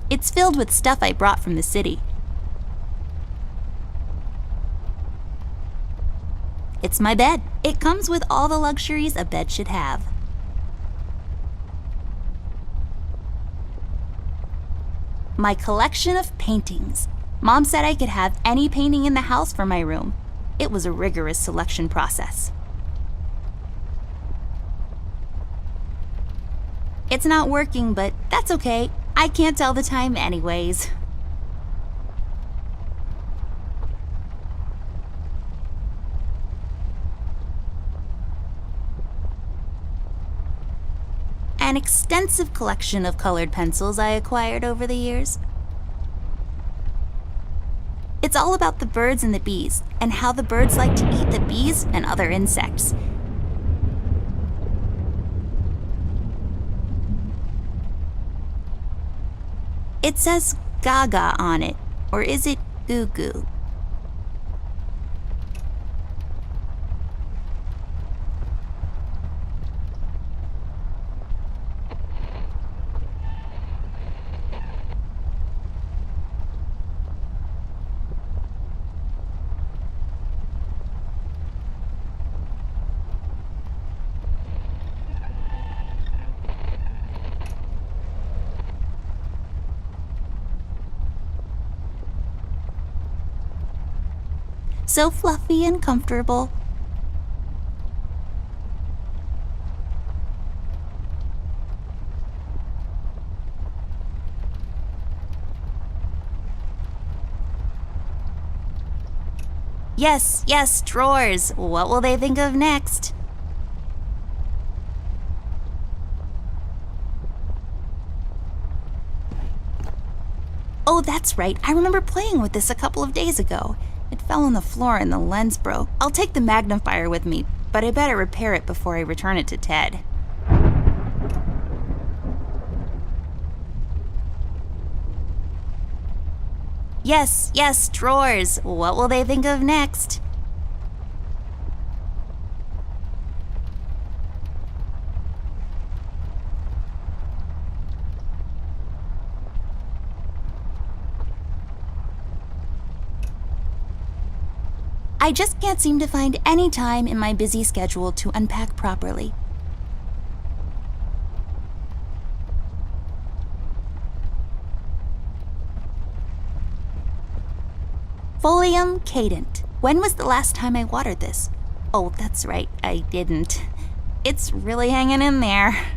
It's filled with stuff I brought from the city. It's my bed. It comes with all the luxuries a bed should have. My collection of paintings. Mom said I could have any painting in the house for my room. It was a rigorous selection process. It's not working, but that's okay. I can't tell the time anyways. An extensive collection of colored pencils I acquired over the years. It's all about the birds and the bees, and how the birds like to eat the bees and other insects. It says Gaga on it, or is it Goo Goo? So fluffy and comfortable. Yes, drawers. What will they think of next? Oh, that's right. I remember playing with this a couple of days ago. It fell on the floor and the lens broke. I'll take the magnifier with me, but I better repair it before I return it to Ted. Yes, drawers. What will they think of next? I just can't seem to find any time in my busy schedule to unpack properly. Folium cadent. When was the last time I watered this? Oh, that's right, I didn't. It's really hanging in there.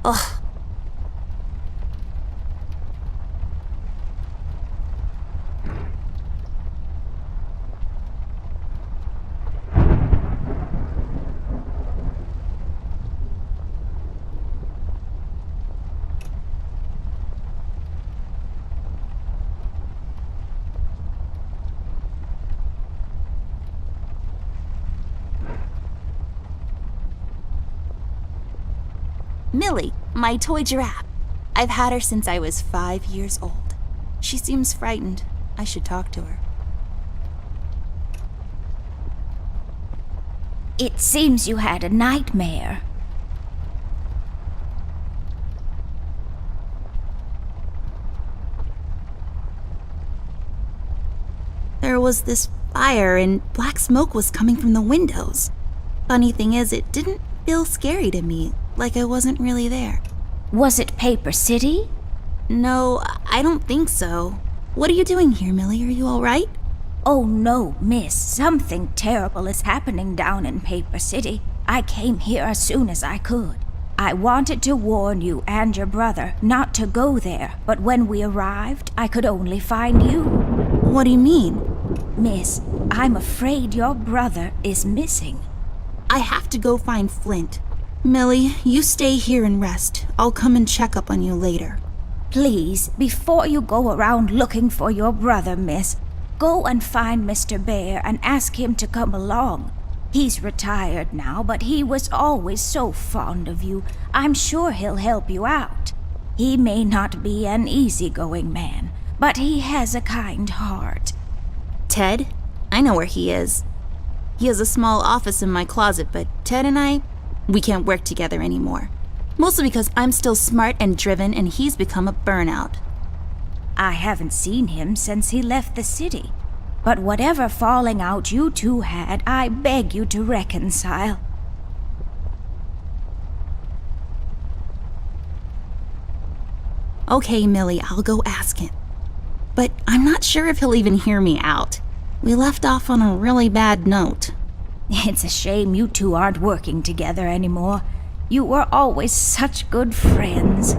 Ugh. Millie, my toy giraffe. I've had her since I was 5 years old. She seems frightened. I should talk to her. It seems you had a nightmare. There was this fire and black smoke was coming from the windows. Funny thing is, it didn't feel scary to me, like I wasn't really there. Was it Paper City? No, I don't think so. What are you doing here, Millie? Are you all right? Oh no, miss. Something terrible is happening down in Paper City. I came here as soon as I could. I wanted to warn you and your brother not to go there, but when we arrived, I could only find you. What do you mean? Miss, I'm afraid your brother is missing. I have to go find Flint. Millie, you stay here and rest. I'll come and check up on you later. Please, before you go around looking for your brother, miss, go and find Mr. Bear and ask him to come along. He's retired now, but he was always so fond of you. I'm sure he'll help you out. He may not be an easygoing man, but he has a kind heart. Ted? I know where he is. He has a small office in my closet, but Ted and I, we can't work together anymore. Mostly because I'm still smart and driven and he's become a burnout. I haven't seen him since he left the city. But whatever falling out you two had, I beg you to reconcile. Okay, Millie, I'll go ask him. But I'm not sure if he'll even hear me out. We left off on a really bad note. It's a shame you two aren't working together anymore. You were always such good friends.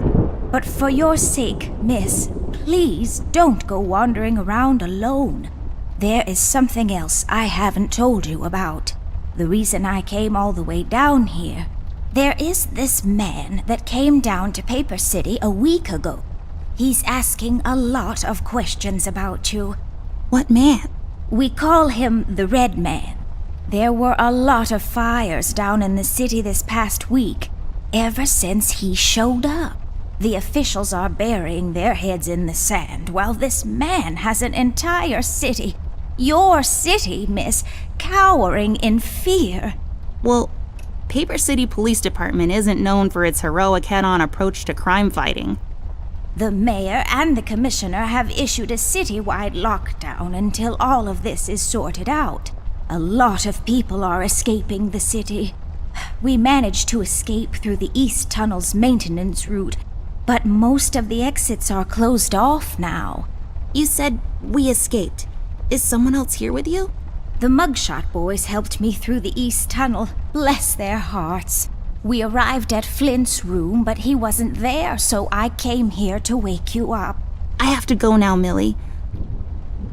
But for your sake, miss, please don't go wandering around alone. There is something else I haven't told you about. The reason I came all the way down here. There is this man that came down to Paper City a week ago. He's asking a lot of questions about you. What man? We call him the Red Man. There were a lot of fires down in the city this past week, ever since he showed up. The officials are burying their heads in the sand, while this man has an entire city, your city, miss, cowering in fear. Well, Paper City Police Department isn't known for its heroic head-on approach to crime fighting. The mayor and the commissioner have issued a citywide lockdown until all of this is sorted out. A lot of people are escaping the city. We managed to escape through the East Tunnel's maintenance route, but most of the exits are closed off now. You said we escaped. Is someone else here with you? The Mugshot boys helped me through the East Tunnel, bless their hearts. We arrived at Flint's room, but he wasn't there, so I came here to wake you up. I have to go now, Millie.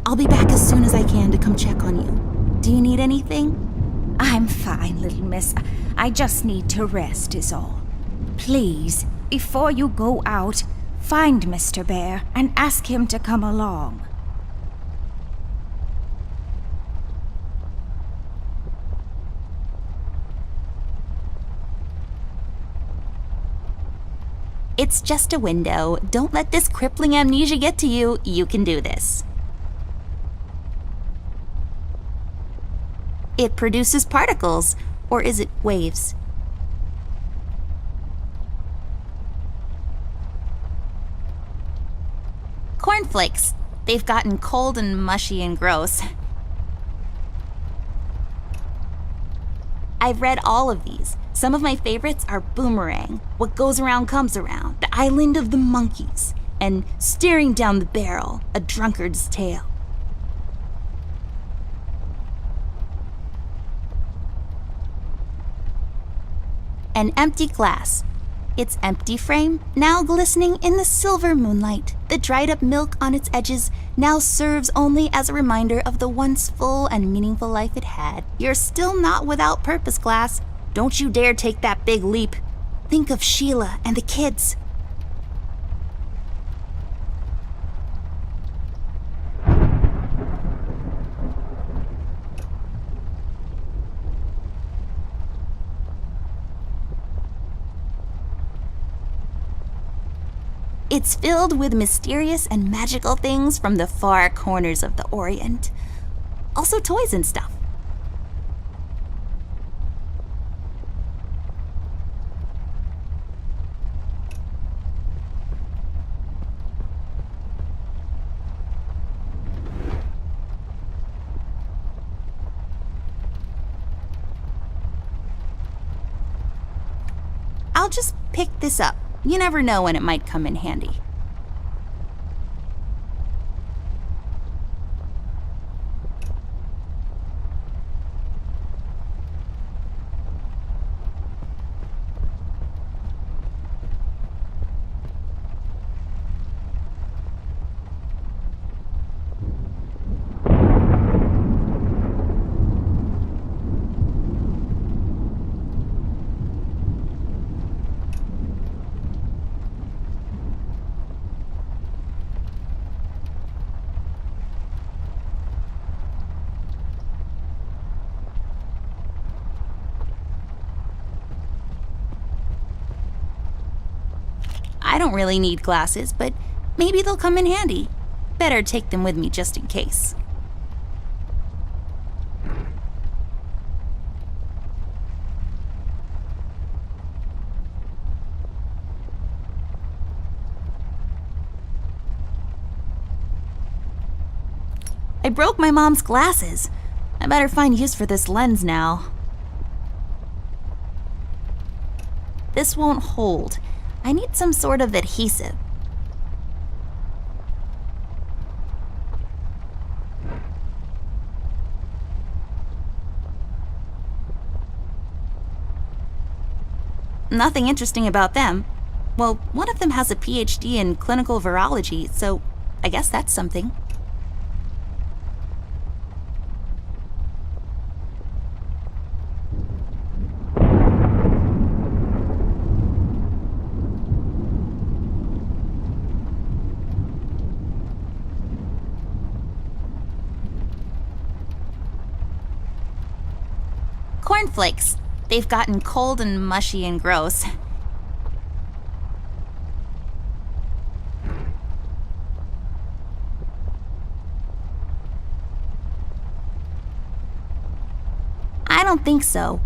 I'll be back as soon as I can to come check on you. Do you need anything? I'm fine, little miss. I just need to rest is all. Please, before you go out, find Mr. Bear and ask him to come along. It's just a window. Don't let this crippling amnesia get to you. You can do this. It produces particles, or is it waves? Cornflakes. They've gotten cold and mushy and gross. I've read all of these. Some of my favorites are Boomerang, What Goes Around Comes Around, The Island of the Monkeys, and Staring Down the Barrel, A Drunkard's Tale. An Empty Glass. Its empty frame, now glistening in the silver moonlight. The dried up milk on its edges now serves only as a reminder of the once full and meaningful life it had. You're still not without purpose, glass. Don't you dare take that big leap. Think of Sheila and the kids. It's filled with mysterious and magical things from the far corners of the Orient. Also toys and stuff. I'll just pick this up. You never know when it might come in handy. I don't really need glasses, but maybe they'll come in handy. Better take them with me just in case. I broke my mom's glasses. I better find use for this lens now. This won't hold. I need some sort of adhesive. Nothing interesting about them. Well, one of them has a PhD in clinical virology, so I guess that's something. Cornflakes. They've gotten cold and mushy and gross. I don't think so.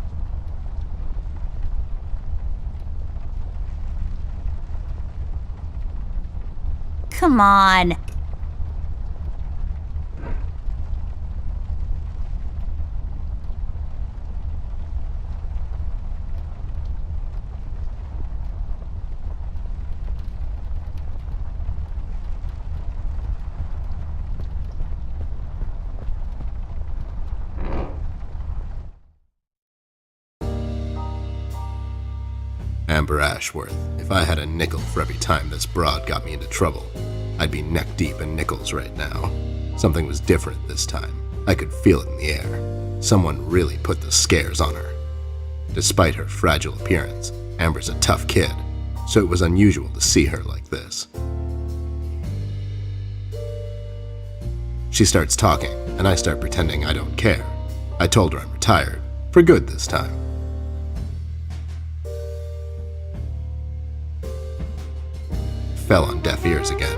Come on. Amber Ashworth, if I had a nickel for every time this broad got me into trouble, I'd be neck deep in nickels right now. Something was different this time. I could feel it in the air. Someone really put the scares on her. Despite her fragile appearance, Amber's a tough kid, so it was unusual to see her like this. She starts talking, and I start pretending I don't care. I told her I'm retired, for good this time. Fell on deaf ears again.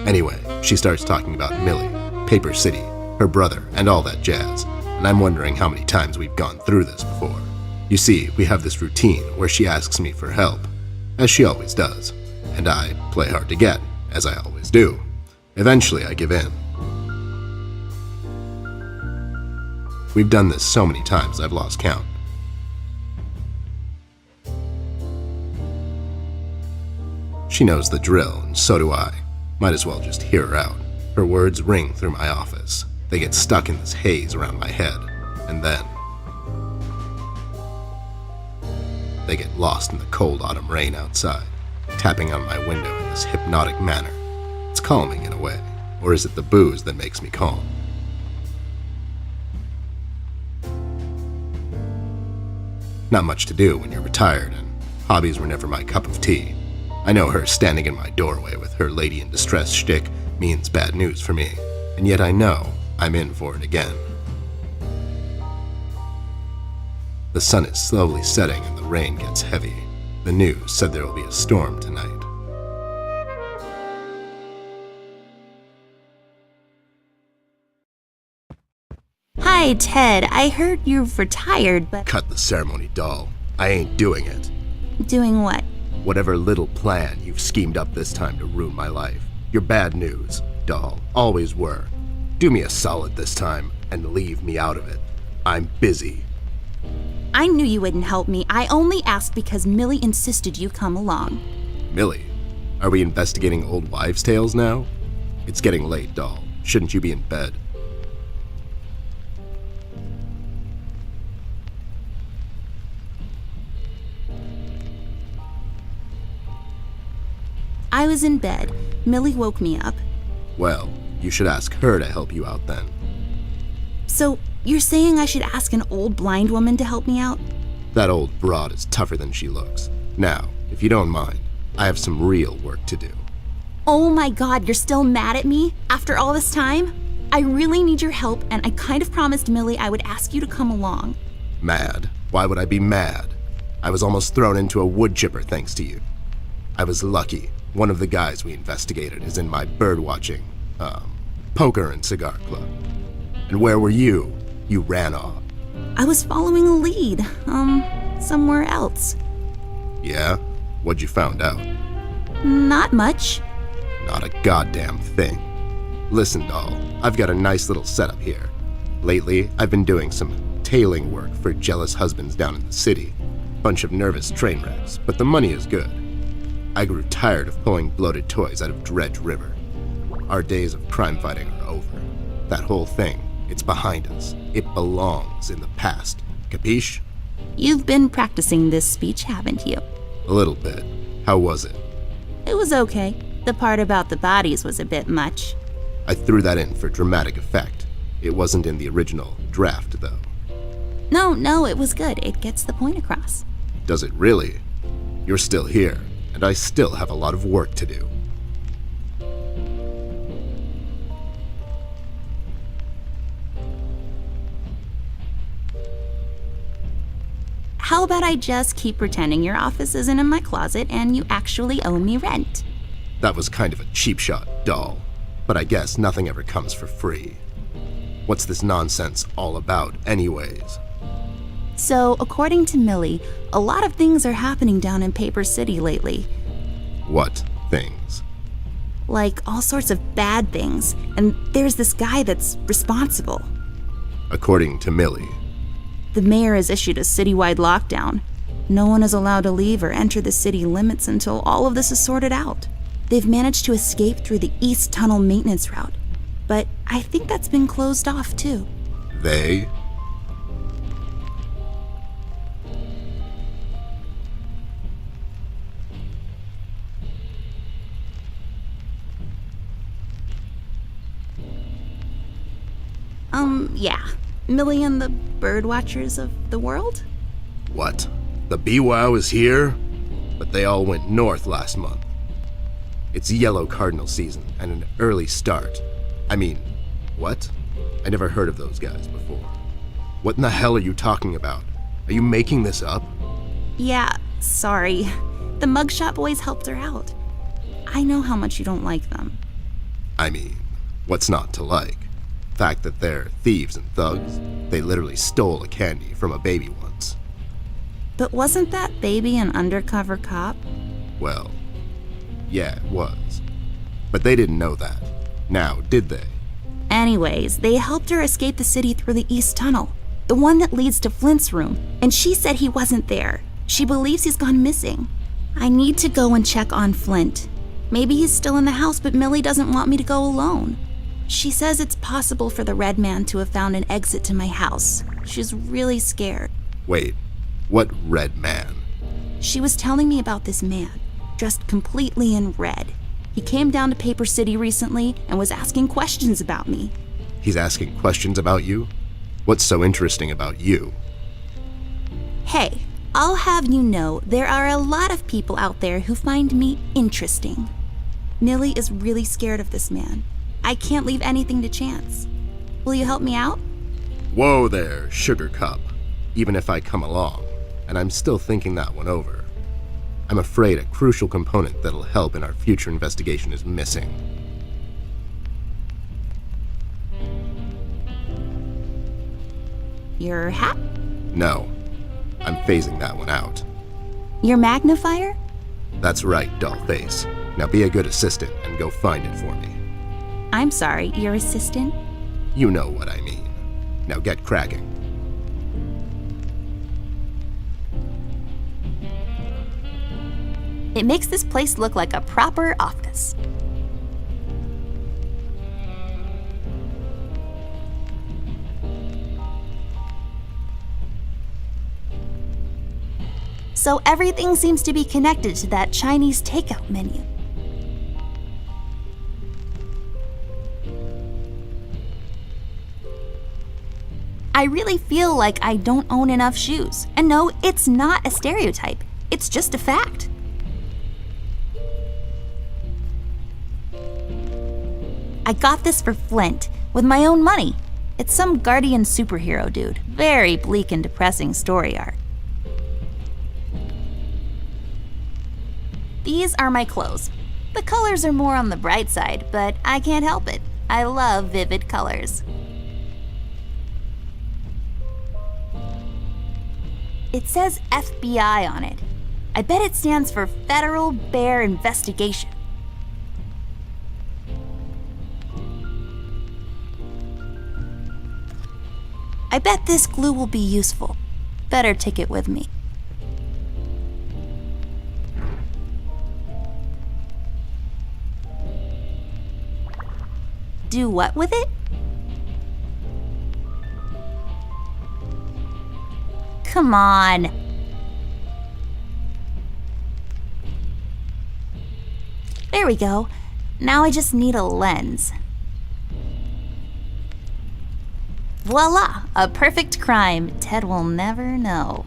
Anyway, she starts talking about Millie, Paper City, her brother, and all that jazz, and I'm wondering how many times we've gone through this before. You see, we have this routine where she asks me for help, as she always does, and I play hard to get, as I always do. Eventually, I give in. We've done this so many times I've lost count. She knows the drill, and so do I. Might as well just hear her out. Her words ring through my office. They get stuck in this haze around my head, and then they get lost in the cold autumn rain outside, tapping on my window in this hypnotic manner. It's calming in a way, or is it the booze that makes me calm? Not much to do when you're retired, and hobbies were never my cup of tea. I know her standing in my doorway with her lady in distress shtick means bad news for me, and yet I know I'm in for it again. The sun is slowly setting and the rain gets heavy. The news said there will be a storm tonight. Hi, Ted. I heard you've retired, but... Cut the ceremony, doll. I ain't doing it. Doing what? Whatever little plan you've schemed up this time to ruin my life. You're bad news, doll. Always were. Do me a solid this time and leave me out of it. I'm busy. I knew you wouldn't help me. I only asked because Millie insisted you come along. Millie, are we investigating old wives' tales now? It's getting late, doll. Shouldn't you be in bed? I was in bed. Millie woke me up. Well, you should ask her to help you out then. So, you're saying I should ask an old blind woman to help me out? That old broad is tougher than she looks. Now, if you don't mind, I have some real work to do. Oh my god, you're still mad at me? After all this time? I really need your help, and I kind of promised Millie I would ask you to come along. Mad? Why would I be mad? I was almost thrown into a wood chipper thanks to you. I was lucky. One of the guys we investigated is in my birdwatching, poker and cigar club. And where were you? You ran off. I was following a lead, somewhere else. Yeah? What'd you found out? Not much. Not a goddamn thing. Listen, doll, I've got a nice little setup here. Lately, I've been doing some tailing work for jealous husbands down in the city. Bunch of nervous train wrecks, but the money is good. I grew tired of pulling bloated toys out of Dredge River. Our days of crime fighting are over. That whole thing, it's behind us. It belongs in the past. Capiche? You've been practicing this speech, haven't you? A little bit. How was it? It was okay. The part about the bodies was a bit much. I threw that in for dramatic effect. It wasn't in the original draft, though. No, it was good. It gets the point across. Does it really? You're still here, and I still have a lot of work to do. How about I just keep pretending your office isn't in my closet and you actually owe me rent? That was kind of a cheap shot, doll. But I guess nothing ever comes for free. What's this nonsense all about, anyways? So, according to Millie, a lot of things are happening down in Paper City lately. What things? Like all sorts of bad things, and there's this guy that's responsible. According to Millie. The mayor has issued a citywide lockdown. No one is allowed to leave or enter the city limits until all of this is sorted out. They've managed to escape through the East Tunnel maintenance route, but I think that's been closed off too. They? Yeah. Millie and the bird watchers of the world? What? The BWOW is here? But they all went north last month. It's yellow cardinal season and an early start. I mean, what? I never heard of those guys before. What in the hell are you talking about? Are you making this up? Yeah, sorry. The mugshot boys helped her out. I know how much you don't like them. I mean, what's not to like? The fact that they're thieves and thugs. They literally stole a candy from a baby once. But wasn't that baby an undercover cop? Well, yeah, it was. But they didn't know that. Now, did they? Anyways, they helped her escape the city through the East Tunnel, the one that leads to Flint's room, and she said he wasn't there. She believes he's gone missing. I need to go and check on Flint. Maybe he's still in the house, but Millie doesn't want me to go alone. She says it's possible for the Red Man to have found an exit to my house. She's really scared. Wait, what Red Man? She was telling me about this man, dressed completely in red. He came down to Paper City recently and was asking questions about me. He's asking questions about you? What's so interesting about you? Hey, I'll have you know there are a lot of people out there who find me interesting. Millie is really scared of this man. I can't leave anything to chance. Will you help me out? Whoa there, Sugar Cup. Even if I come along, and I'm still thinking that one over. I'm afraid a crucial component that'll help in our future investigation is missing. Your hat? No, I'm phasing that one out. Your magnifier? That's right, dollface. Now be a good assistant and go find it for me. I'm sorry, your assistant? You know what I mean. Now get cracking. It makes this place look like a proper office. So everything seems to be connected to that Chinese takeout menu. I really feel like I don't own enough shoes. And no, it's not a stereotype. It's just a fact. I got this for Flint, with my own money. It's some guardian superhero dude. Very bleak and depressing story arc. These are my clothes. The colors are more on the bright side, but I can't help it. I love vivid colors. It says FBI on it. I bet it stands for Federal Bear Investigation. I bet this glue will be useful. Better take it with me. Do what with it? Come on. There we go. Now I just need a lens. Voila! A perfect crime. Ted will never know.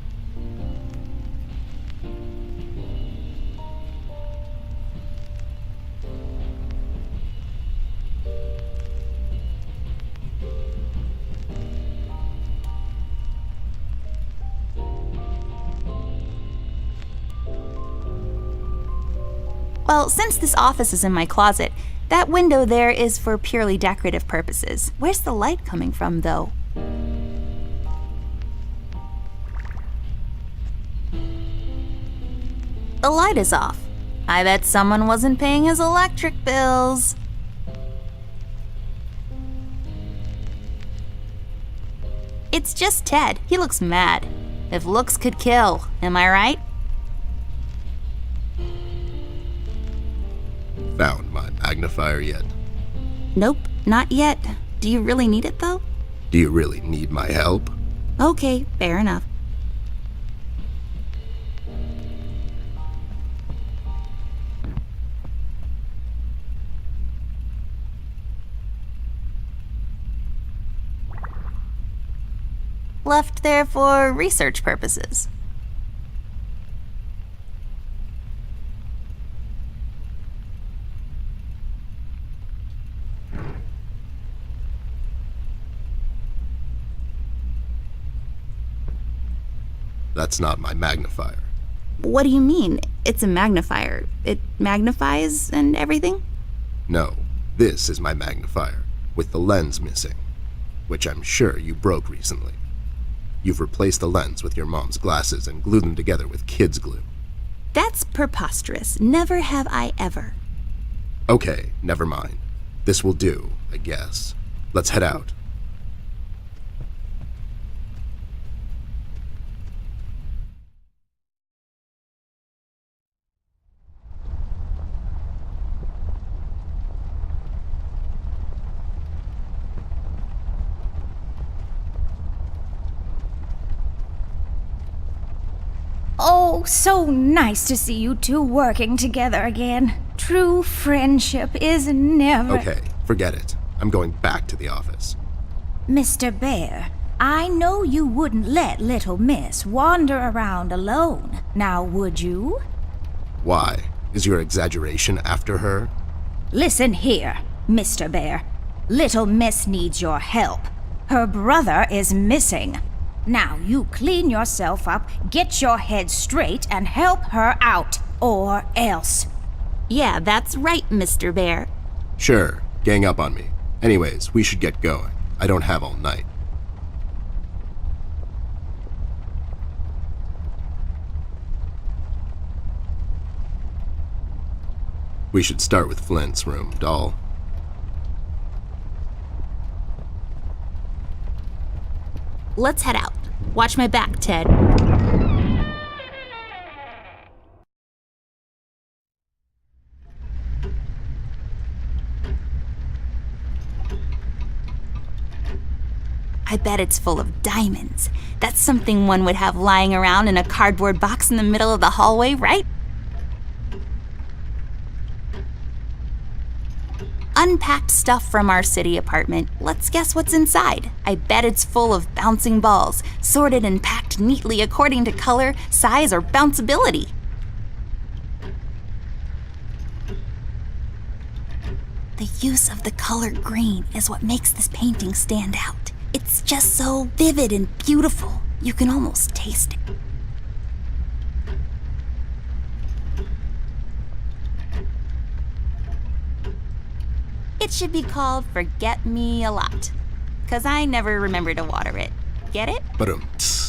Well, since this office is in my closet, that window there is for purely decorative purposes. Where's the light coming from, though? The light is off. I bet someone wasn't paying his electric bills. It's just Ted. He looks mad. If looks could kill, am I right? Found my magnifier yet? Nope, not yet. Do you really need it, though? Do you really need my help? Okay, fair enough. Left there for research purposes. That's not my magnifier. What do you mean? It's a magnifier. It magnifies and everything? No, this is my magnifier, with the lens missing, which I'm sure you broke recently. You've replaced the lens with your mom's glasses and glued them together with kids' glue. That's preposterous. Never have I ever. Okay, never mind. This will do, I guess. Let's head out. Oh, so nice to see you two working together again. True friendship is never... Okay, forget it. I'm going back to the office. Mr. Bear, I know you wouldn't let little miss wander around alone. Now, would you? Why? Is your exaggeration after her? Listen here, Mr. Bear. Little miss needs your help. Her brother is missing. Now you clean yourself up, get your head straight, and help her out, or else. Yeah, that's right, Mr. Bear. Sure, gang up on me. Anyways, we should get going. I don't have all night. We should start with Flint's room, doll. Let's head out. Watch my back, Ted. I bet it's full of diamonds. That's something one would have lying around in a cardboard box in the middle of the hallway, right? Unpacked stuff from our city apartment. Let's guess what's inside. I bet it's full of bouncing balls, sorted and packed neatly according to color, size, or bounceability. The use of the color green is what makes this painting stand out. It's just so vivid and beautiful. You can almost taste it. It should be called Forget Me a Lot, 'cause I never remember to water it. Get it? Ba-dum-ts.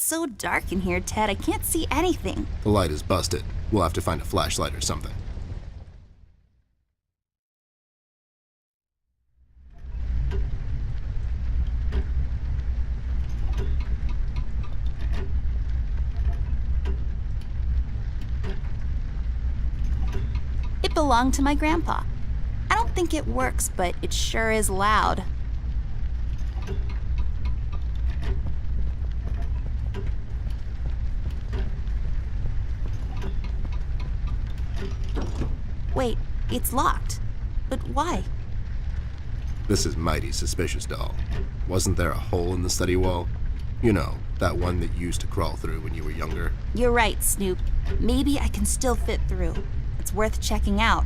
It's so dark in here, Ted, I can't see anything. The light is busted. We'll have to find a flashlight or something. It belonged to my grandpa. I don't think it works, but it sure is loud. Wait, it's locked. But why? This is mighty suspicious, doll. Wasn't there a hole in the study wall? You know, that one that you used to crawl through when you were younger. You're right, Snoop. Maybe I can still fit through. It's worth checking out.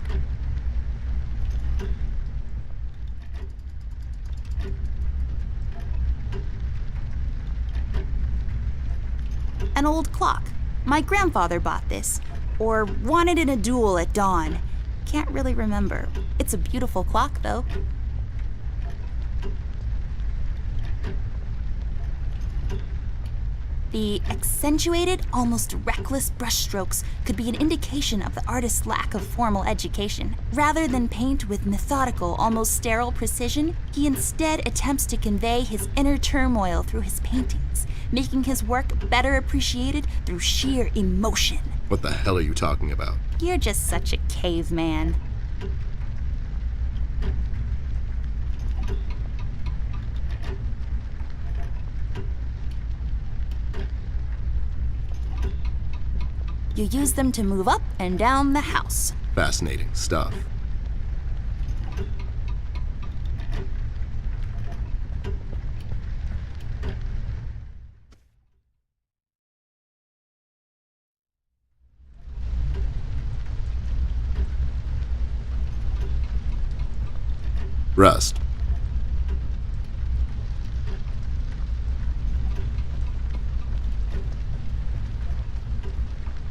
An old clock. My grandfather bought this, or won it in a duel at dawn. Can't really remember. It's a beautiful clock, though. The accentuated, almost reckless brushstrokes could be an indication of the artist's lack of formal education. Rather than paint with methodical, almost sterile precision, he instead attempts to convey his inner turmoil through his paintings, making his work better appreciated through sheer emotion. What the hell are you talking about? You're just such a caveman. You use them to move up and down the house. Fascinating stuff. Rust.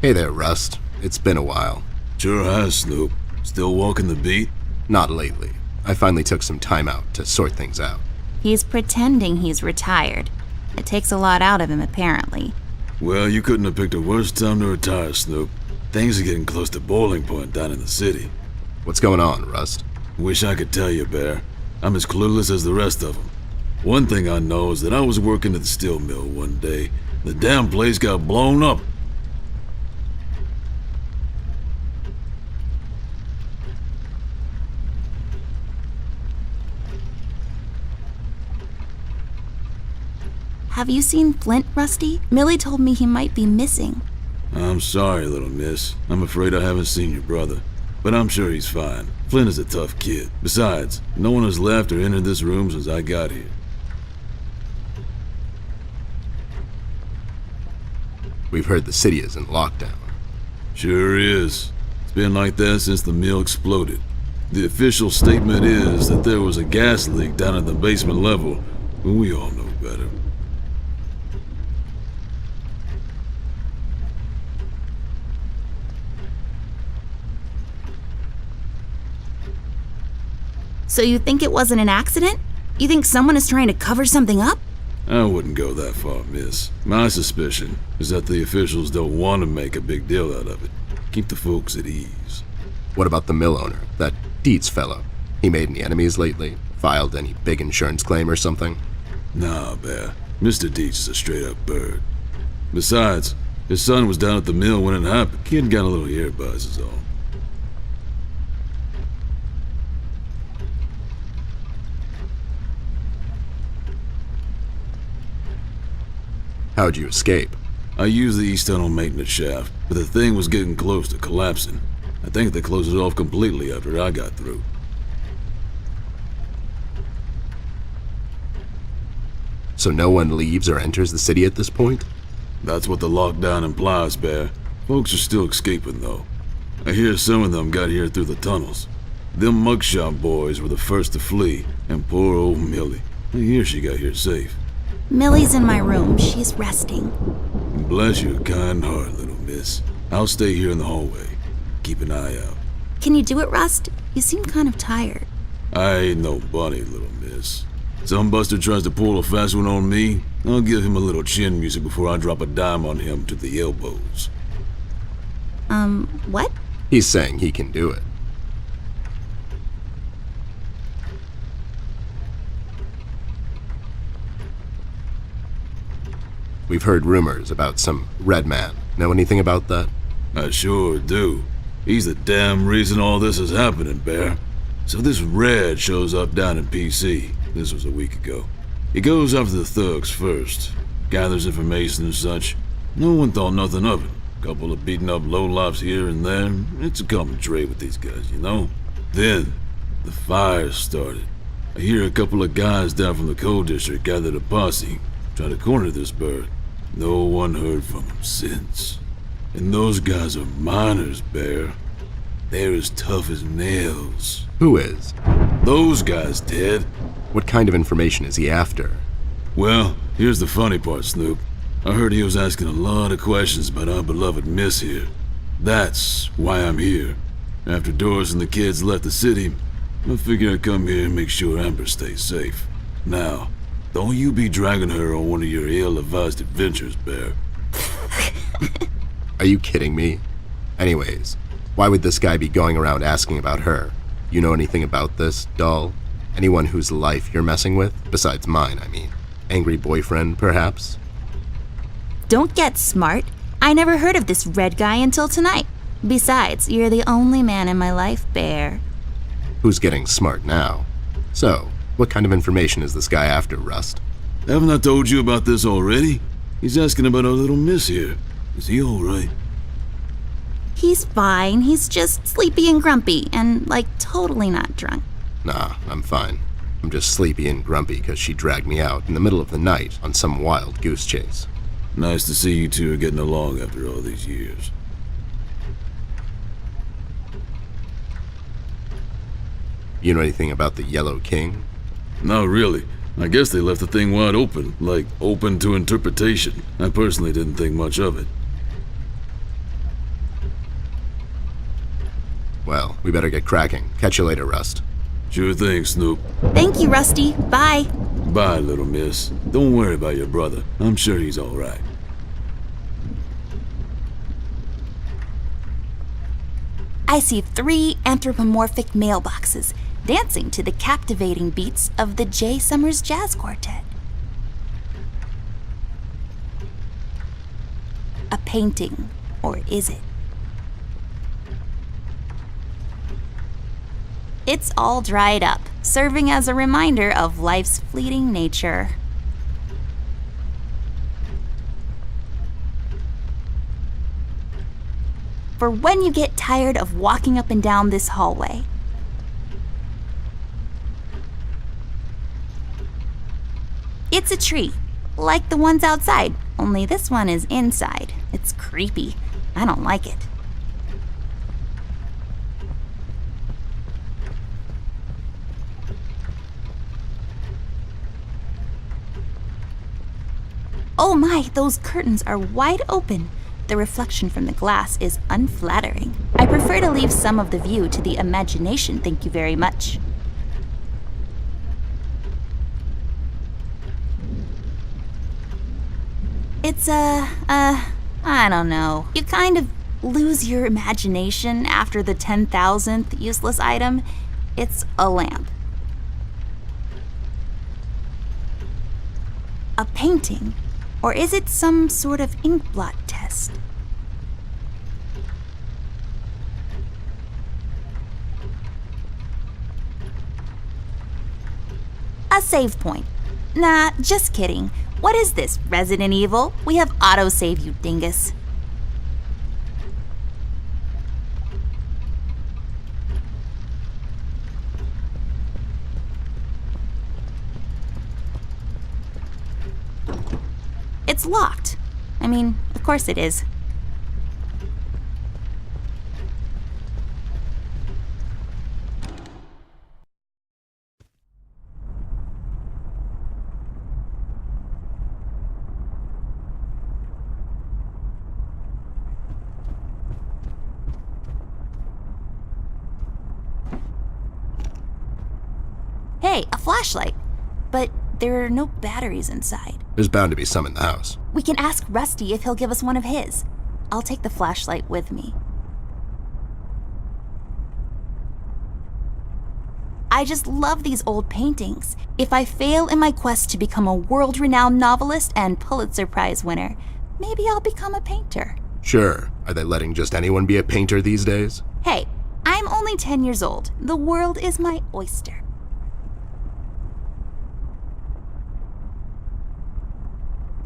Hey there, Rust. It's been a while. Sure has, Snoop. Still walking the beat? Not lately. I finally took some time out to sort things out. He's pretending he's retired. It takes a lot out of him, apparently. Well, you couldn't have picked a worse time to retire, Snoop. Things are getting close to boiling point down in the city. What's going on, Rust? Wish I could tell you, Bear. I'm as clueless as the rest of them. One thing I know is that I was working at the steel mill one day. The damn place got blown up. Have you seen Flint, Rusty? Millie told me he might be missing. I'm sorry, little miss. I'm afraid I haven't seen your brother. But I'm sure he's fine. Flint is a tough kid. Besides, no one has left or entered this room since I got here. We've heard the city is in lockdown. Sure is. It's been like that since the mill exploded. The official statement is that there was a gas leak down at the basement level, but we all know better. So you think it wasn't an accident? You think someone is trying to cover something up? I wouldn't go that far, miss. My suspicion is that the officials don't want to make a big deal out of it. Keep the folks at ease. What about the mill owner, that Dietz fellow? He made any enemies lately? Filed any big insurance claim or something? Nah, Bear. Mr. Dietz is a straight-up bird. Besides, his son was down at the mill when it happened. Kid got a little ear buzz is all. How'd you escape? I used the east tunnel maintenance shaft, but the thing was getting close to collapsing. I think they closed it off completely after I got through. So no one leaves or enters the city at this point? That's what the lockdown implies, Bear. Folks are still escaping, though. I hear some of them got here through the tunnels. Them mugshot boys were the first to flee, and poor old Millie. I hear she got here safe. Millie's in my room. She's resting. Bless your kind heart, little miss. I'll stay here in the hallway. Keep an eye out. Can you do it, Rust? You seem kind of tired. I ain't no bunny, little miss. Some buster tries to pull a fast one on me, I'll give him a little chin music before I drop a dime on him to the elbows. What? He's saying he can do it. We've heard rumors about some red man. Know anything about that? I sure do. He's the damn reason all this is happening, Bear. So this Red shows up down in PC. This was a week ago. He goes after the thugs first, gathers information and such. No one thought nothing of it. Couple of beaten up lowlifes here and there. It's a common trait with these guys, you know? Then, the fire started. I hear a couple of guys down from the coal district gathered a posse, try to corner this bird. No one heard from him since. And those guys are miners, Bear. They're as tough as nails. Who is? Those guys, Ted. What kind of information is he after? Well, here's the funny part, Snoop. I heard he was asking a lot of questions about our beloved Miss here. That's why I'm here. After Doris and the kids left the city, I figured I'd come here and make sure Amber stays safe. Now, don't you be dragging her on one of your ill-advised adventures, Bear. Are you kidding me? Anyways, why would this guy be going around asking about her? You know anything about this, doll? Anyone whose life you're messing with? Besides mine, I mean. Angry boyfriend, perhaps? Don't get smart. I never heard of this red guy until tonight. Besides, you're the only man in my life, Bear. Who's getting smart now? So, what kind of information is this guy after, Rust? Haven't I told you about this already? He's asking about our little Miss here. Is he alright? He's fine. He's just sleepy and grumpy and, totally not drunk. Nah, I'm fine. I'm just sleepy and grumpy because she dragged me out in the middle of the night on some wild goose chase. Nice to see you two are getting along after all these years. You know anything about the Yellow King? Not really. I guess they left the thing wide open, open to interpretation. I personally didn't think much of it. Well, we better get cracking. Catch you later, Rust. Sure thing, Snoop. Thank you, Rusty. Bye. Bye, little miss. Don't worry about your brother. I'm sure he's alright. I see 3 anthropomorphic mailboxes dancing to the captivating beats of the J. Summers Jazz Quartet. A painting, or is it? It's all dried up, serving as a reminder of life's fleeting nature. For when you get tired of walking up and down this hallway. It's a tree, like the ones outside, only this one is inside. It's creepy. I don't like it. Oh my, those curtains are wide open. The reflection from the glass is unflattering. I prefer to leave some of the view to the imagination, thank you very much. It's, I don't know. You kind of lose your imagination after the 10,000th useless item. It's a lamp. A painting? Or is it some sort of ink blot test? A save point. Nah, just kidding. What is this, Resident Evil? We have autosave, you dingus. It's locked. I mean, of course it is. Hey, a flashlight. but there are no batteries inside. There's bound to be some in the house. We can ask Rusty if he'll give us one of his. I'll take the flashlight with me. I just love these old paintings. If I fail in my quest to become a world-renowned novelist and Pulitzer Prize winner, maybe I'll become a painter. Sure. Are they letting just anyone be a painter these days? Hey, I'm only 10 years old. The world is my oyster.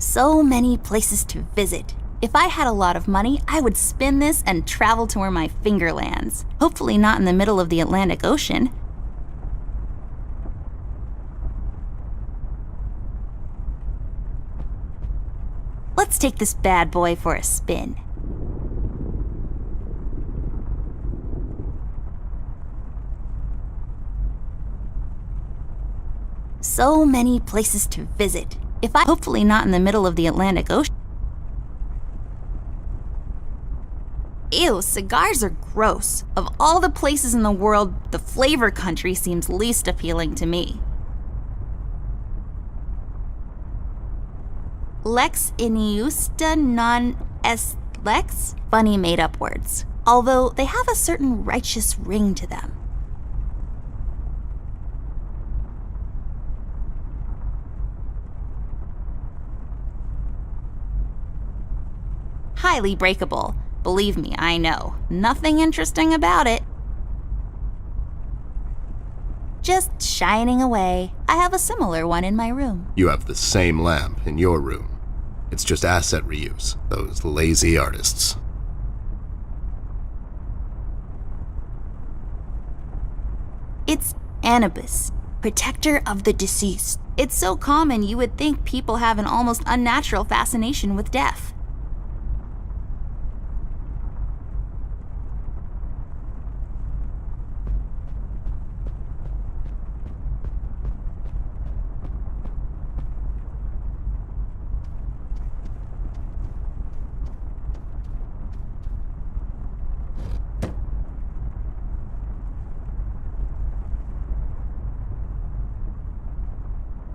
So many places to visit. If I had a lot of money, I would spin this and travel to where my finger lands. Hopefully not in the middle of the Atlantic Ocean. Let's take this bad boy for a spin. So many places to visit. Hopefully not in the middle of the Atlantic Ocean. Ew, cigars are gross. Of all the places in the world, the flavor country seems least appealing to me. Lex iniusta non est lex? Funny made-up words. Although they have a certain righteous ring to them. Highly breakable. Believe me, I know. Nothing interesting about it. Just shining away. I have a similar one in my room. You have the same lamp in your room. It's just asset reuse, those lazy artists. It's Anubis, protector of the deceased. It's so common you would think people have an almost unnatural fascination with death.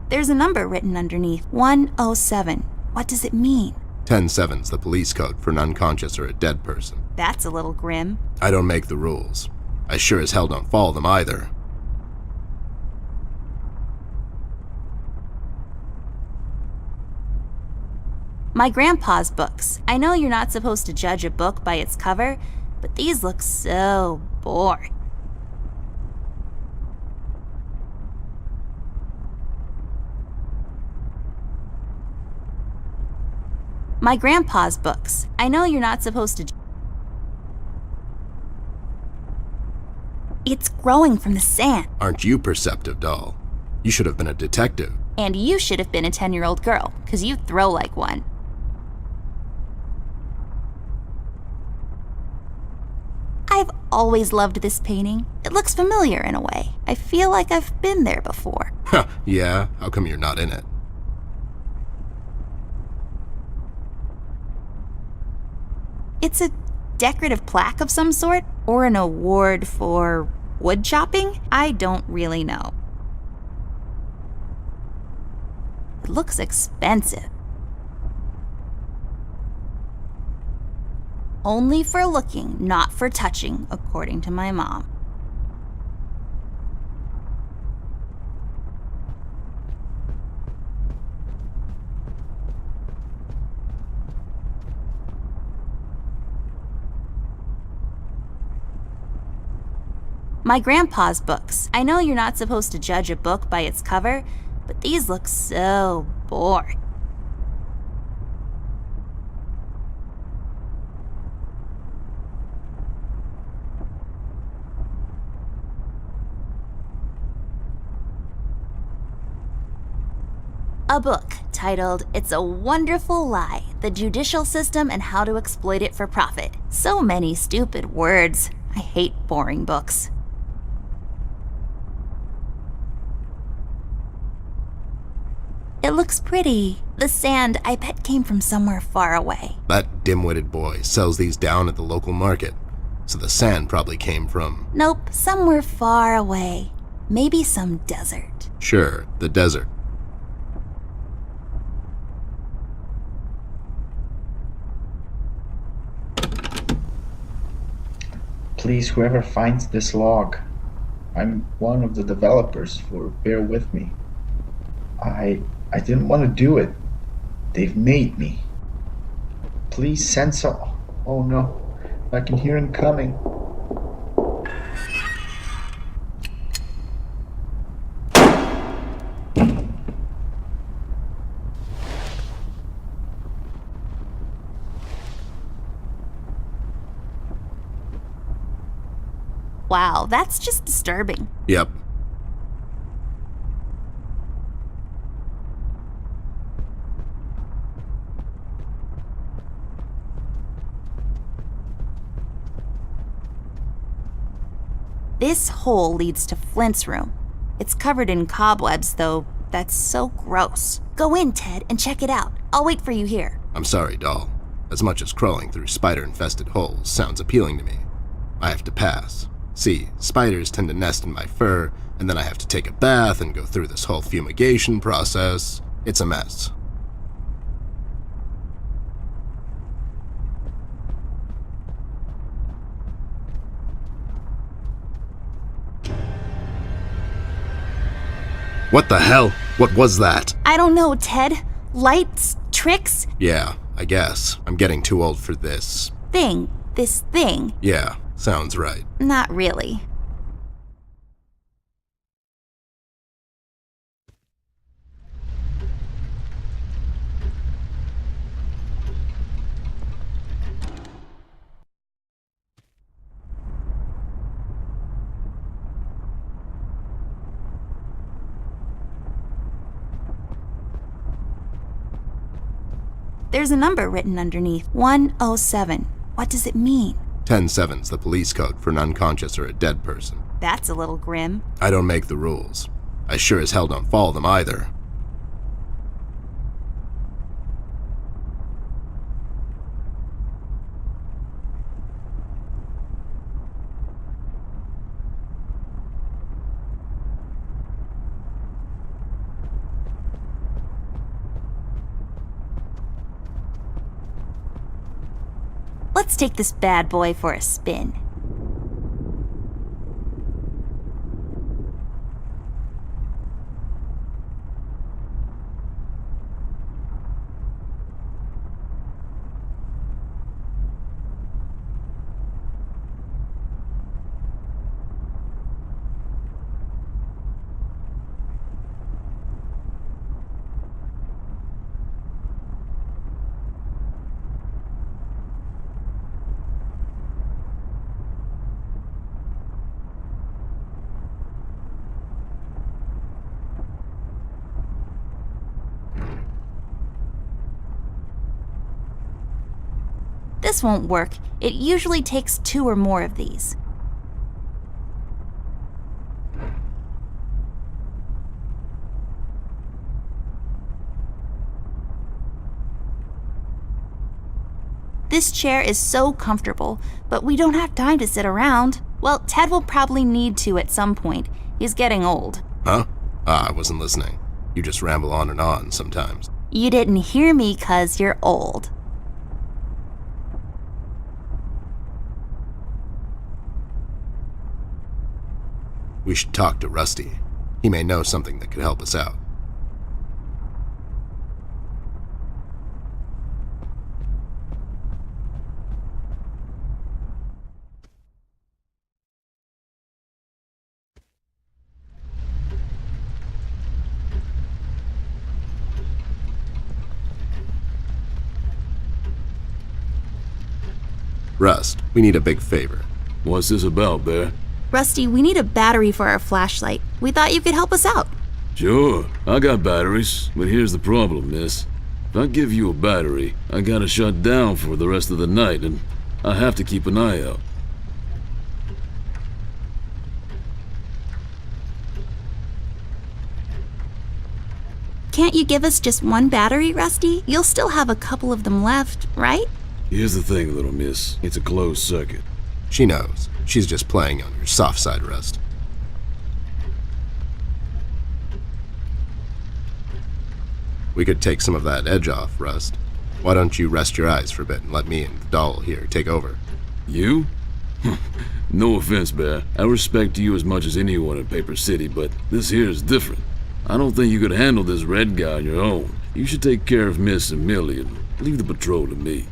There's a number written underneath, 107. What does it mean? 10-7's the police code for an unconscious or a dead person. That's a little grim. I don't make the rules. I sure as hell don't follow them either. My grandpa's books. I know you're not supposed to judge a book by its cover, but these look so boring. My grandpa's books. I know you're not supposed to... It's growing from the sand. Aren't you perceptive, doll? You should have been a detective. And you should have been a 10-year-old girl, because you throw like one. I've always loved this painting. It looks familiar in a way. I feel like I've been there before. Huh, yeah? How come you're not in it? It's a decorative plaque of some sort, or an award for wood chopping? I don't really know. It looks expensive. Only for looking, not for touching, according to my mom. My grandpa's books. I know you're not supposed to judge a book by its cover, but these look so boring. A book titled It's a Wonderful Lie, The Judicial System and How to Exploit It for Profit. So many stupid words. I hate boring books. It looks pretty. The sand, I bet, came from somewhere far away. That dim-witted boy sells these down at the local market, so the sand probably came from... Nope, somewhere far away. Maybe some desert. Sure, the desert. Please, whoever finds this log, I'm one of the developers, bear with me. I didn't want to do it. They've made me. Please send some... Oh no, I can hear him coming. Wow, that's just disturbing. Yep. This hole leads to Flint's room. It's covered in cobwebs, though. That's so gross. Go in, Ted, and check it out. I'll wait for you here. I'm sorry, doll. As much as crawling through spider-infested holes sounds appealing to me, I have to pass. See, spiders tend to nest in my fur, and then I have to take a bath and go through this whole fumigation process. It's a mess. What the hell? What was that? I don't know, Ted. Lights? Tricks? Yeah, I guess. I'm getting too old for this. This thing. Yeah, sounds right. Not really. There's a number written underneath. 107. What does it mean? 10-7's the police code for an unconscious or a dead person. That's a little grim. I don't make the rules. I sure as hell don't follow them either. Let's take this bad boy for a spin. This won't work. It usually takes 2 or more of these. This chair is so comfortable, but we don't have time to sit around. Well, Ted will probably need to at some point. He's getting old. Huh? I wasn't listening. You just ramble on and on sometimes. You didn't hear me 'cause you're old. We should talk to Rusty. He may know something that could help us out. Rust, we need a big favor. What's this about, Bear? Rusty, we need a battery for our flashlight. We thought you could help us out. Sure, I got batteries, but here's the problem, miss. If I give you a battery, I gotta shut down for the rest of the night, and I have to keep an eye out. Can't you give us just one battery, Rusty? You'll still have a couple of them left, right? Here's the thing, little miss. It's a closed circuit. She knows. She's just playing on your soft side, Rust. We could take some of that edge off, Rust. Why don't you rest your eyes for a bit and let me and the doll here take over? You? No offense, Bear. I respect you as much as anyone in Paper City, but this here is different. I don't think you could handle this red guy on your own. You should take care of Miss and Millie and leave the patrol to me.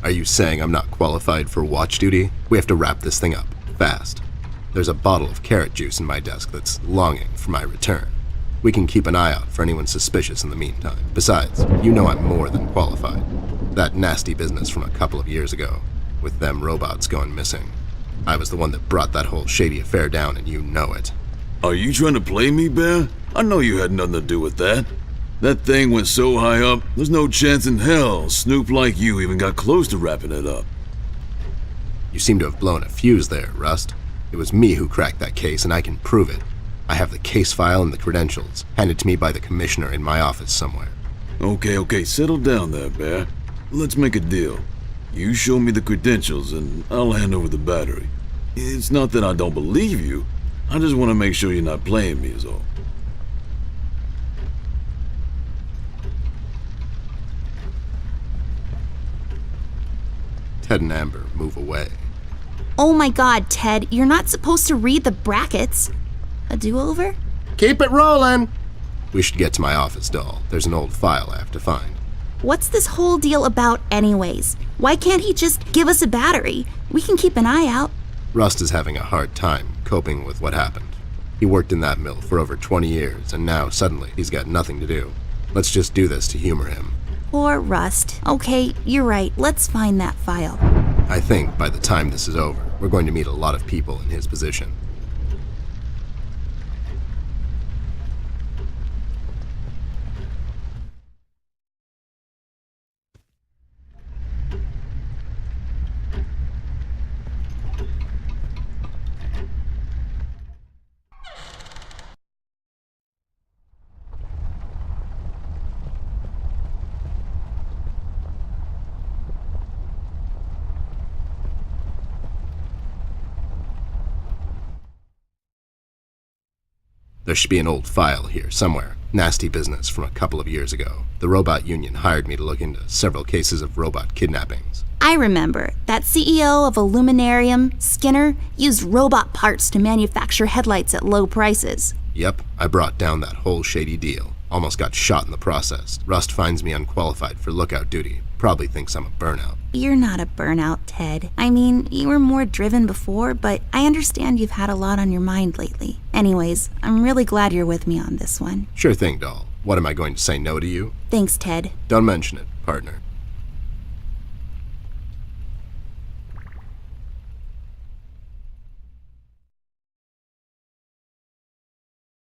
Are you saying I'm not qualified for watch duty? We have to wrap this thing up, fast. There's a bottle of carrot juice in my desk that's longing for my return. We can keep an eye out for anyone suspicious in the meantime. Besides, you know I'm more than qualified. That nasty business from a couple of years ago, with them robots going missing. I was the one that brought that whole shady affair down, and you know it. Are you trying to play me, Bear? I know you had nothing to do with that. That thing went so high up, there's no chance in hell Snoop like you even got close to wrapping it up. You seem to have blown a fuse there, Rust. It was me who cracked that case, and I can prove it. I have the case file and the credentials, handed to me by the commissioner in my office somewhere. Okay, settle down there, Bear. Let's make a deal. You show me the credentials, and I'll hand over the battery. It's not that I don't believe you. I just want to make sure you're not playing me is all. Ted and Amber move away. Oh my god, Ted, you're not supposed to read the brackets. A do-over? Keep it rolling! We should get to my office, doll. There's an old file I have to find. What's this whole deal about anyways? Why can't he just give us a battery? We can keep an eye out. Rust is having a hard time coping with what happened. He worked in that mill for over 20 years, and now suddenly he's got nothing to do. Let's just do this to humor him. Poor Rust. Okay, you're right. Let's find that file. I think by the time this is over, we're going to meet a lot of people in his position. There should be an old file here somewhere. Nasty business from a couple of years ago. The robot union hired me to look into several cases of robot kidnappings. I remember. That CEO of Illuminarium, Skinner, used robot parts to manufacture headlights at low prices. Yep, I brought down that whole shady deal. Almost got shot in the process. Rust finds me unqualified for lookout duty. Probably thinks I'm a burnout. You're not a burnout, Ted. I mean, you were more driven before, but I understand you've had a lot on your mind lately. Anyways, I'm really glad you're with me on this one. Sure thing, doll. What, am I going to say no to you? Thanks, Ted. Don't mention it, partner.